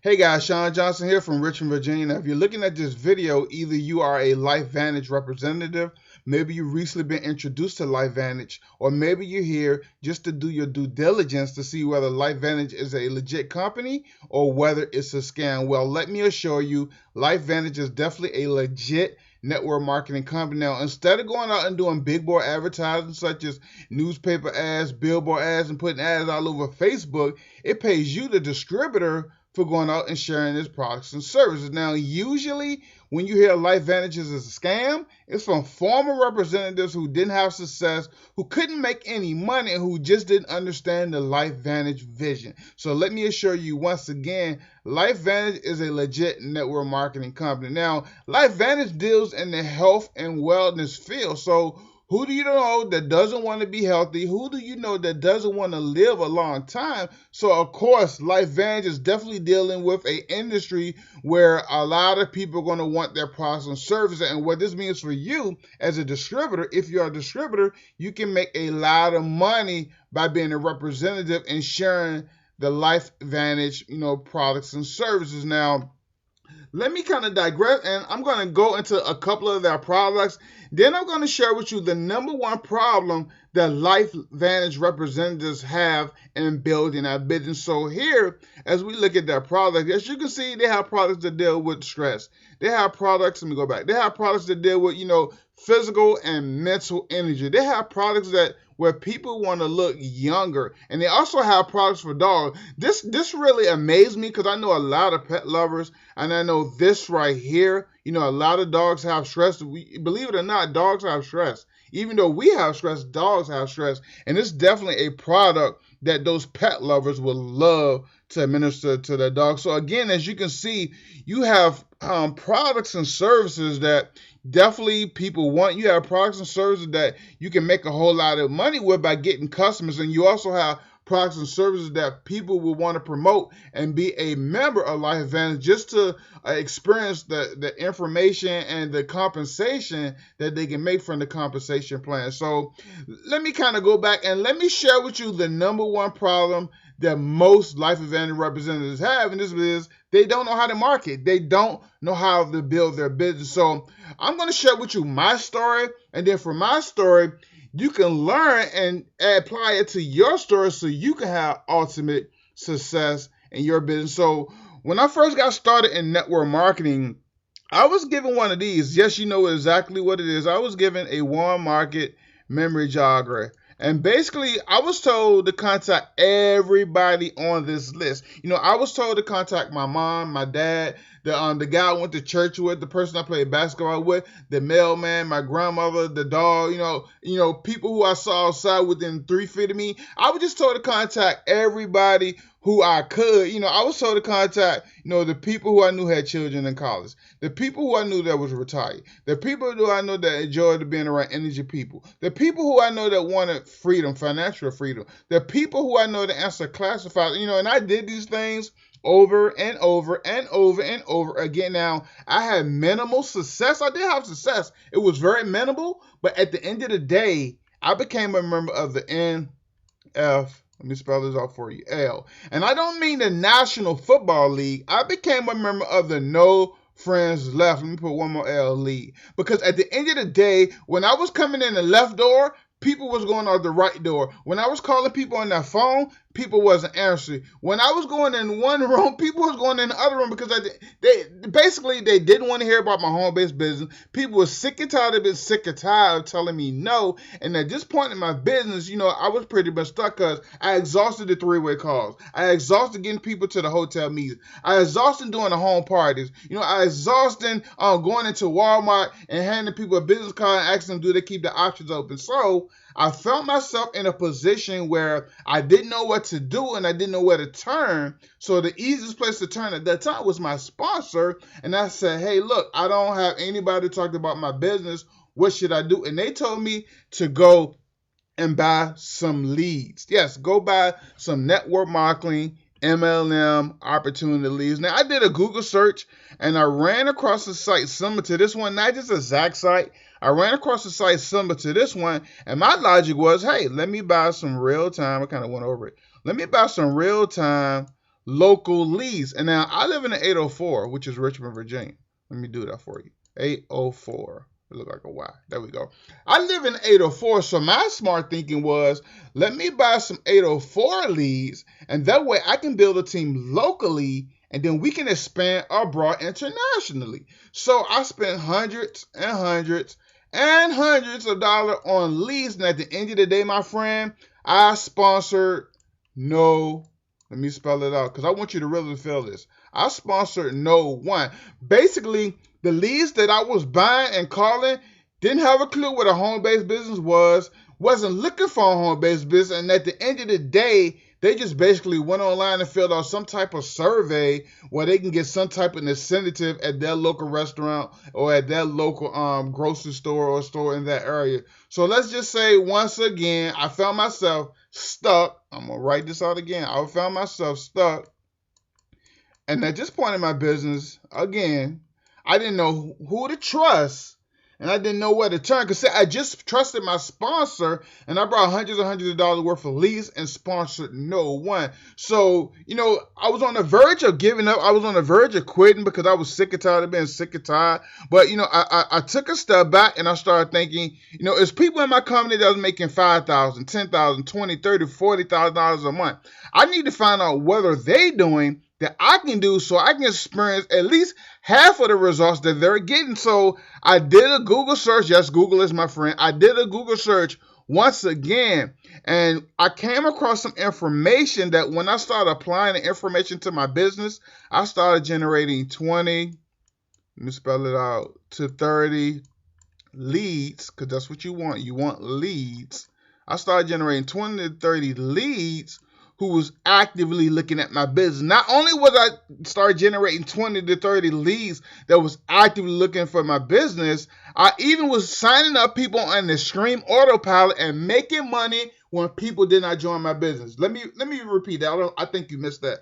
Hey guys, Sean Johnson here from Richmond, Virginia. Now, if you're looking at this video, either you are a LifeVantage representative, maybe you've recently been introduced to LifeVantage, or maybe you're here just to do your due diligence to see whether LifeVantage is a legit company or whether it's a scam. Well, let me assure you, LifeVantage is definitely a legit network marketing company. Now, instead of going out and doing big board advertising such as newspaper ads, billboard ads, and putting ads all over Facebook, it pays you, the distributor, for going out and sharing its products and services. Now, usually when you hear LifeVantage is a scam, it's from former representatives who didn't have success, who couldn't make any money, and who just didn't understand the LifeVantage vision. So let me assure you once again, LifeVantage is a legit network marketing company. Now, LifeVantage deals in the health and wellness field. So who do you know that doesn't want to be healthy? Who do you know that doesn't want to live a long time? So, of course, LifeVantage is definitely dealing with an industry where a lot of people are going to want their products and services. And what this means for you as a distributor, if you're a distributor, you can make a lot of money by being a representative and sharing the LifeVantage, products and services. Now, let me kind of digress, and I'm going to go into a couple of their products. Then I'm going to share with you the number one problem that LifeVantage representatives have in building our business. So here, as we look at their product, as you can see, they have products that deal with stress. They have products, let me go back. They have products that deal with, physical and mental energy. They have products that where people want to look younger, and they also have products for dogs. This really amazed me because I know a lot of pet lovers, and I know this right here. A lot of dogs have stress. Believe it or not, dogs have stress. Even though we have stress, dogs have stress, and it's definitely a product that those pet lovers will love to administer to their dogs. So again, as you can see, you have products and services that definitely people want. You have products and services that you can make a whole lot of money with by getting customers, and you also have products and services that people will want to promote and be a member of LifeVantage just to experience the information and the compensation that they can make from the compensation plan. So let me kind of go back and let me share with you the number one problem that most LifeVantage representatives have, and this is they don't know how to market. They don't know how to build their business. So I'm going to share with you my story, and then from my story, you can learn and apply it to your story so you can have ultimate success in your business. So when I first got started in network marketing, I was given one of these. Yes, you know exactly what it is. I was given a warm market memory jogger. And basically, I was told to contact everybody on this list. I was told to contact my mom, my dad, the guy I went to church with, the person I played basketball with, the mailman, my grandmother, the dog, people who I saw outside within 3 feet of me. I was just told to contact everybody who I could. I was told to contact, the people who I knew had children in college, the people who I knew that was retired, the people who I know that enjoyed being around energy people, the people who I know that wanted freedom, financial freedom, the people who I know that answer classified, and I did these things over and over and over and over again. Now, I had minimal success. I did have success. It was very minimal, but at the end of the day, I became a member of the NF. Let me spell this out for you. L. And I don't mean the National Football League. I became a member of the No Friends Left. Let me put one more L league. Because at the end of the day, when I was coming in the left door, people was going out the right door. When I was calling people on their phone, people wasn't answering. When I was going in one room, people was going in the other room because they didn't want to hear about my home-based business. People were sick and tired of telling me no. And at this point in my business, I was pretty much stuck because I exhausted the three-way calls. I exhausted getting people to the hotel meetings. I exhausted doing the home parties. I exhausted going into Walmart and handing people a business card and asking them, do they keep the options open? So I felt myself in a position where I didn't know what to do and I didn't know where to turn. So the easiest place to turn at that time was my sponsor. And I said, hey, look, I don't have anybody to talk about my business. What should I do? And they told me to go and buy some leads. Yes, go buy some network marketing, MLM opportunity leads. Now, I did a Google search and I ran across a site similar to this one, not just a exact site. I ran across a site similar to this one, and my logic was, hey, let me buy some real-time. I kind of went over it. Let me buy some real-time local leads. And now I live in the 804, which is Richmond, Virginia. Let me do that for you. 804. It look like a Y. There we go. I live in 804, so my smart thinking was, let me buy some 804 leads, and that way I can build a team locally, and then we can expand abroad internationally. So I spent hundreds and hundreds and hundreds of dollars on leads, and at the end of the day, my friend, I sponsored no, let me spell it out, because I want you to really feel this. I sponsored no one. Basically, the leads that I was buying and calling didn't have a clue what a home-based business was, wasn't looking for a home-based business, and at the end of the day, they just basically went online and filled out some type of survey where they can get some type of incentive at their local restaurant or at their local grocery store or store in that area. So let's just say, once again, I found myself stuck. I'm going to write this out again. I found myself stuck. And at this point in my business, again, I didn't know who to trust, and I didn't know where to turn, because I just trusted my sponsor, and I brought hundreds and hundreds of dollars worth of leads and sponsored no one. So, I was on the verge of giving up. I was on the verge of quitting because I was sick and tired of being sick and tired. But, I took a step back, and I started thinking, there's people in my company that was making $5,000, $10,000, $20,000, $30,000, $40,000 a month. I need to find out what are they doing that I can do so I can experience at least half of the results that they're getting. So I did a Google search. Yes, Google is my friend. I did a Google search once again, and I came across some information that when I started applying the information to my business, I started generating 20, let me spell it out, to 30 leads, because that's what you want. You want leads. I started generating 20 to 30 leads who was actively looking at my business. Not only was I start generating 20 to 30 leads that was actively looking for my business, I even was signing up people on the Stream Autopilot and making money when people did not join my business. Let me repeat that. I think you missed that.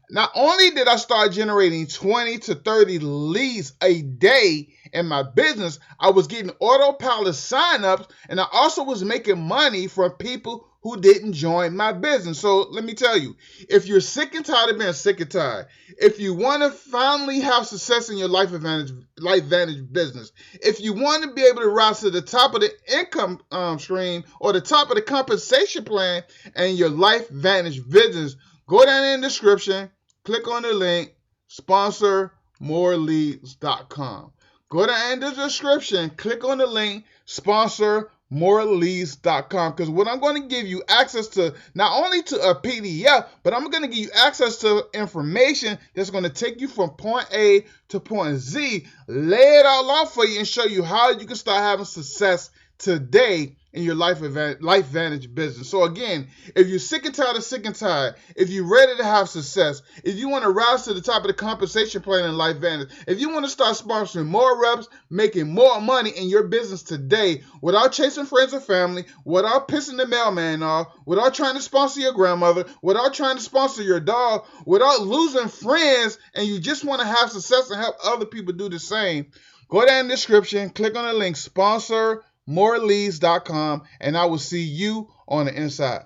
Not only did I start generating 20 to 30 leads a day in my business, I was getting autopilot signups, and I also was making money from people who didn't join my business. So let me tell you, if you're sick and tired of being sick and tired, if you want to finally have success in your LifeVantage business, if you want to be able to rise to the top of the income stream or the top of the compensation plan in your LifeVantage business, go down in the description, click on the link, sponsormoreleads.com. Go down in the description, click on the link, sponsormoreleads.com, because what I'm going to give you access to, not only to a PDF, but I'm going to give you access to information that's going to take you from point A to point Z, lay it all out for you, and show you how you can start having success today in your LifeVantage business. So again, if you're sick and tired, if you're ready to have success, if you want to rise to the top of the compensation plan in LifeVantage, if you want to start sponsoring more reps, making more money in your business today without chasing friends or family, without pissing the mailman off, without trying to sponsor your grandmother, without trying to sponsor your dog, without losing friends, and you just want to have success and help other people do the same, go down in the description, click on the link, sponsormoreleads.com, and I will see you on the inside.